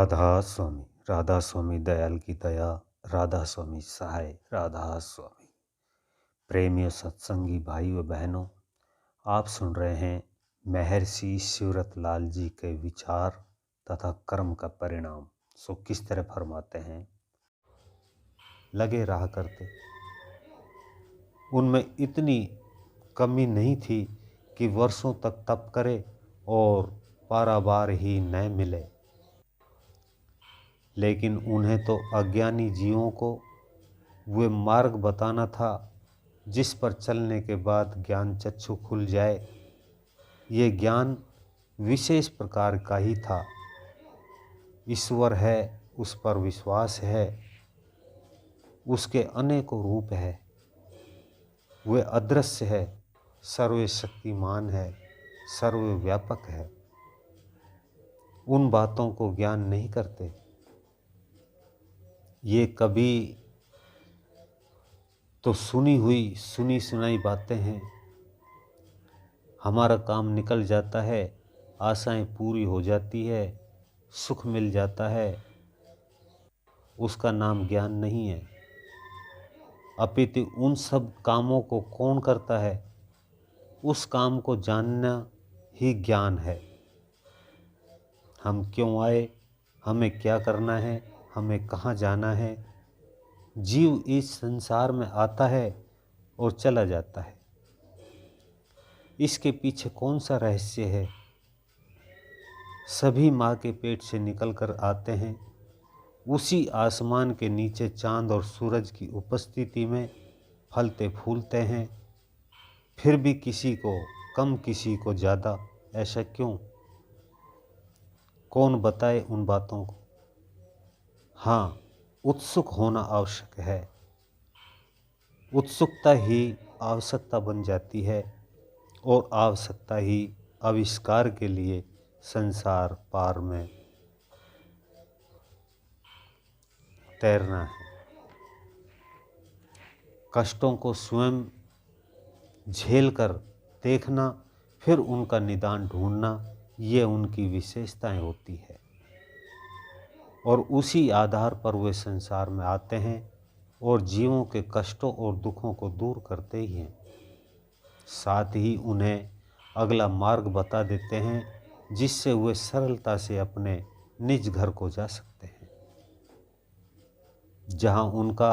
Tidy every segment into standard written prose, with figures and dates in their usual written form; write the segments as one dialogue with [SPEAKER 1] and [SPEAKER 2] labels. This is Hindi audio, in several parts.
[SPEAKER 1] राधा स्वामी दयाल की दया, राधा स्वामी सहाय, राधा स्वामी। प्रेमियों, सत्संगी भाई व बहनों, आप सुन रहे हैं महर्षि शिवरत लाल जी के विचार तथा कर्म का परिणाम। सो किस तरह फरमाते हैं, लगे रहा करते। उनमें इतनी कमी नहीं थी कि वर्षों तक तप करे और पारावार ही न मिले, लेकिन उन्हें तो अज्ञानी जीवों को वे मार्ग बताना था जिस पर चलने के बाद ज्ञान चक्षु खुल जाए। ये ज्ञान विशेष प्रकार का ही था। ईश्वर है, उस पर विश्वास है, उसके अनेकों रूप है, वे अदृश्य है, सर्वशक्तिमान है, सर्वव्यापक है। उन बातों को ज्ञान नहीं करते। ये कभी तो सुनी सुनाई बातें हैं। हमारा काम निकल जाता है, आशाएं पूरी हो जाती है, सुख मिल जाता है, उसका नाम ज्ञान नहीं है। अपितु उन सब कामों को कौन करता है, उस काम को जानना ही ज्ञान है। हम क्यों आए, हमें क्या करना है, हमें कहाँ जाना है। जीव इस संसार में आता है और चला जाता है। इसके पीछे कौन सा रहस्य है। सभी माँ के पेट से निकलकर आते हैं। उसी आसमान के नीचे चांद और सूरज की उपस्थिति में फलते फूलते हैं। फिर भी किसी को कम, किसी को ज़्यादा। ऐसा क्यों? कौन बताए उन बातों को? हाँ, उत्सुक होना आवश्यक है। उत्सुकता ही आवश्यकता बन जाती है और आवश्यकता ही आविष्कार के लिए संसार पार में तैरना है। कष्टों को स्वयं झेल कर देखना, फिर उनका निदान ढूंढना, ये उनकी विशेषताएं होती है। और उसी आधार पर वे संसार में आते हैं और जीवों के कष्टों और दुखों को दूर करते ही हैं। साथ ही उन्हें अगला मार्ग बता देते हैं जिससे वे सरलता से अपने निज घर को जा सकते हैं, जहां उनका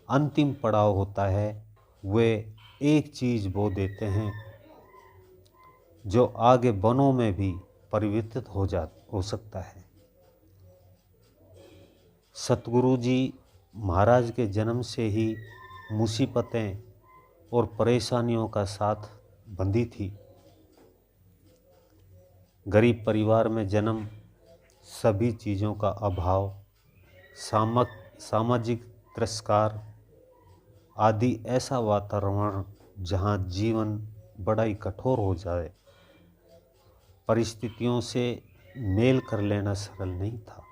[SPEAKER 1] अंतिम पड़ाव होता है। वे एक चीज़ बो देते हैं जो आगे वनों में भी परिवर्तित हो सकता है। सतगुरु जी महाराज के जन्म से ही मुसीबतें और परेशानियों का साथ बंधी थी। गरीब परिवार में जन्म, सभी चीज़ों का अभाव, सामाजिक तिरस्कार आदि ऐसा वातावरण जहाँ जीवन बड़ा ही कठोर हो जाए। परिस्थितियों से मेल कर लेना सरल नहीं था।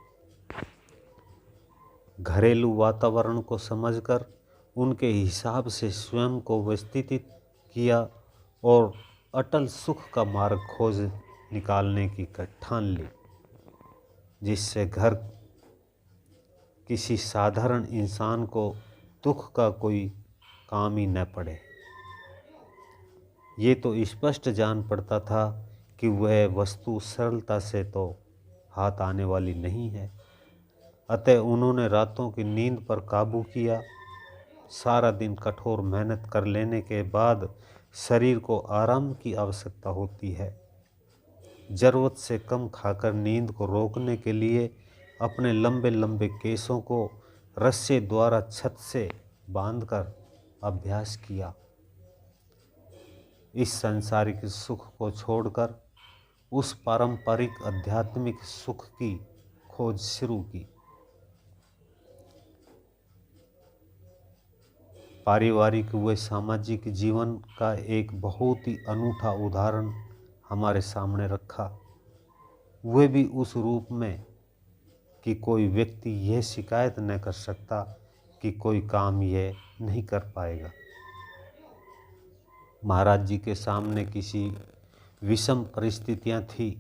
[SPEAKER 1] घरेलू वातावरण को समझकर उनके हिसाब से स्वयं को व्यवस्थित किया और अटल सुख का मार्ग खोज निकालने की ठान ली, जिससे घर किसी साधारण इंसान को दुख का कोई काम ही न पड़े। ये तो स्पष्ट जान पड़ता था कि वह वस्तु सरलता से तो हाथ आने वाली नहीं है। अतः उन्होंने रातों की नींद पर काबू किया। सारा दिन कठोर मेहनत कर लेने के बाद शरीर को आराम की आवश्यकता होती है। ज़रूरत से कम खाकर नींद को रोकने के लिए अपने लंबे लंबे केसों को रस्से द्वारा छत से बांधकर अभ्यास किया। इस सांसारिक सुख को छोड़कर उस पारंपरिक आध्यात्मिक सुख की खोज शुरू की। पारिवारिक व सामाजिक जीवन का एक बहुत ही अनूठा उदाहरण हमारे सामने रखा। वह भी उस रूप में कि कोई व्यक्ति यह शिकायत न कर सकता कि कोई काम यह नहीं कर पाएगा। महाराज जी के सामने किसी विषम परिस्थितियां थी।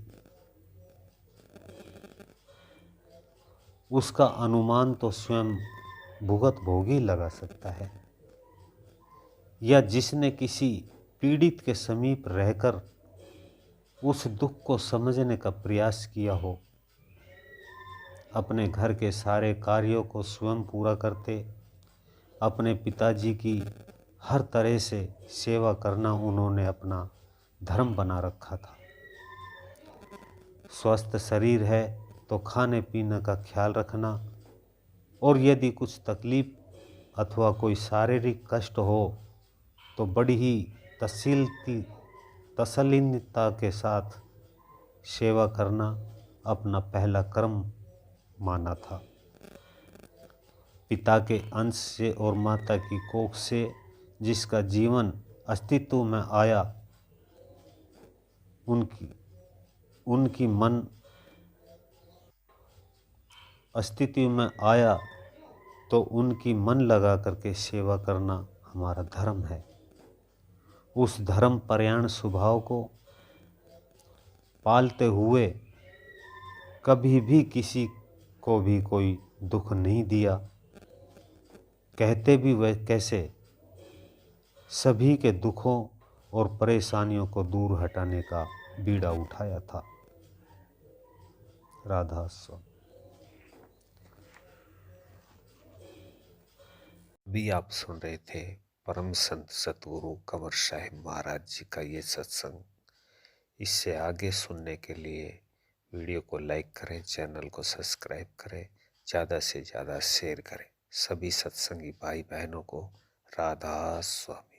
[SPEAKER 1] उसका अनुमान तो स्वयं भुगत भोगी लगा सकता है। या जिसने किसी पीड़ित के समीप रहकर उस दुख को समझने का प्रयास किया हो, अपने घर के सारे कार्यों को स्वयं पूरा करते, अपने पिताजी की हर तरह से सेवा करना उन्होंने अपना धर्म बना रखा था। स्वस्थ शरीर है तो खाने पीने का ख्याल रखना, और यदि कुछ तकलीफ अथवा कोई शारीरिक कष्ट हो तो बड़ी ही तसल्लीता के साथ सेवा करना अपना पहला कर्म माना था। पिता के अंश से और माता की कोख से जिसका जीवन अस्तित्व में आया, उनकी मन अस्तित्व में आया तो उनकी मन लगा करके सेवा करना हमारा धर्म है। उस धर्म परायण स्वभाव को पालते हुए कभी भी किसी को भी कोई दुख नहीं दिया। कहते भी वह कैसे, सभी के दुखों और परेशानियों को दूर हटाने का बीड़ा उठाया था। राधा स्वामी।
[SPEAKER 2] भी आप सुन रहे थे परम संत सतगुरु कंवर साहिब महाराज जी का ये सत्संग। इससे आगे सुनने के लिए वीडियो को लाइक करें, चैनल को सब्सक्राइब करें, ज़्यादा से ज़्यादा शेयर करें। सभी सत्संगी भाई बहनों को राधा स्वामी।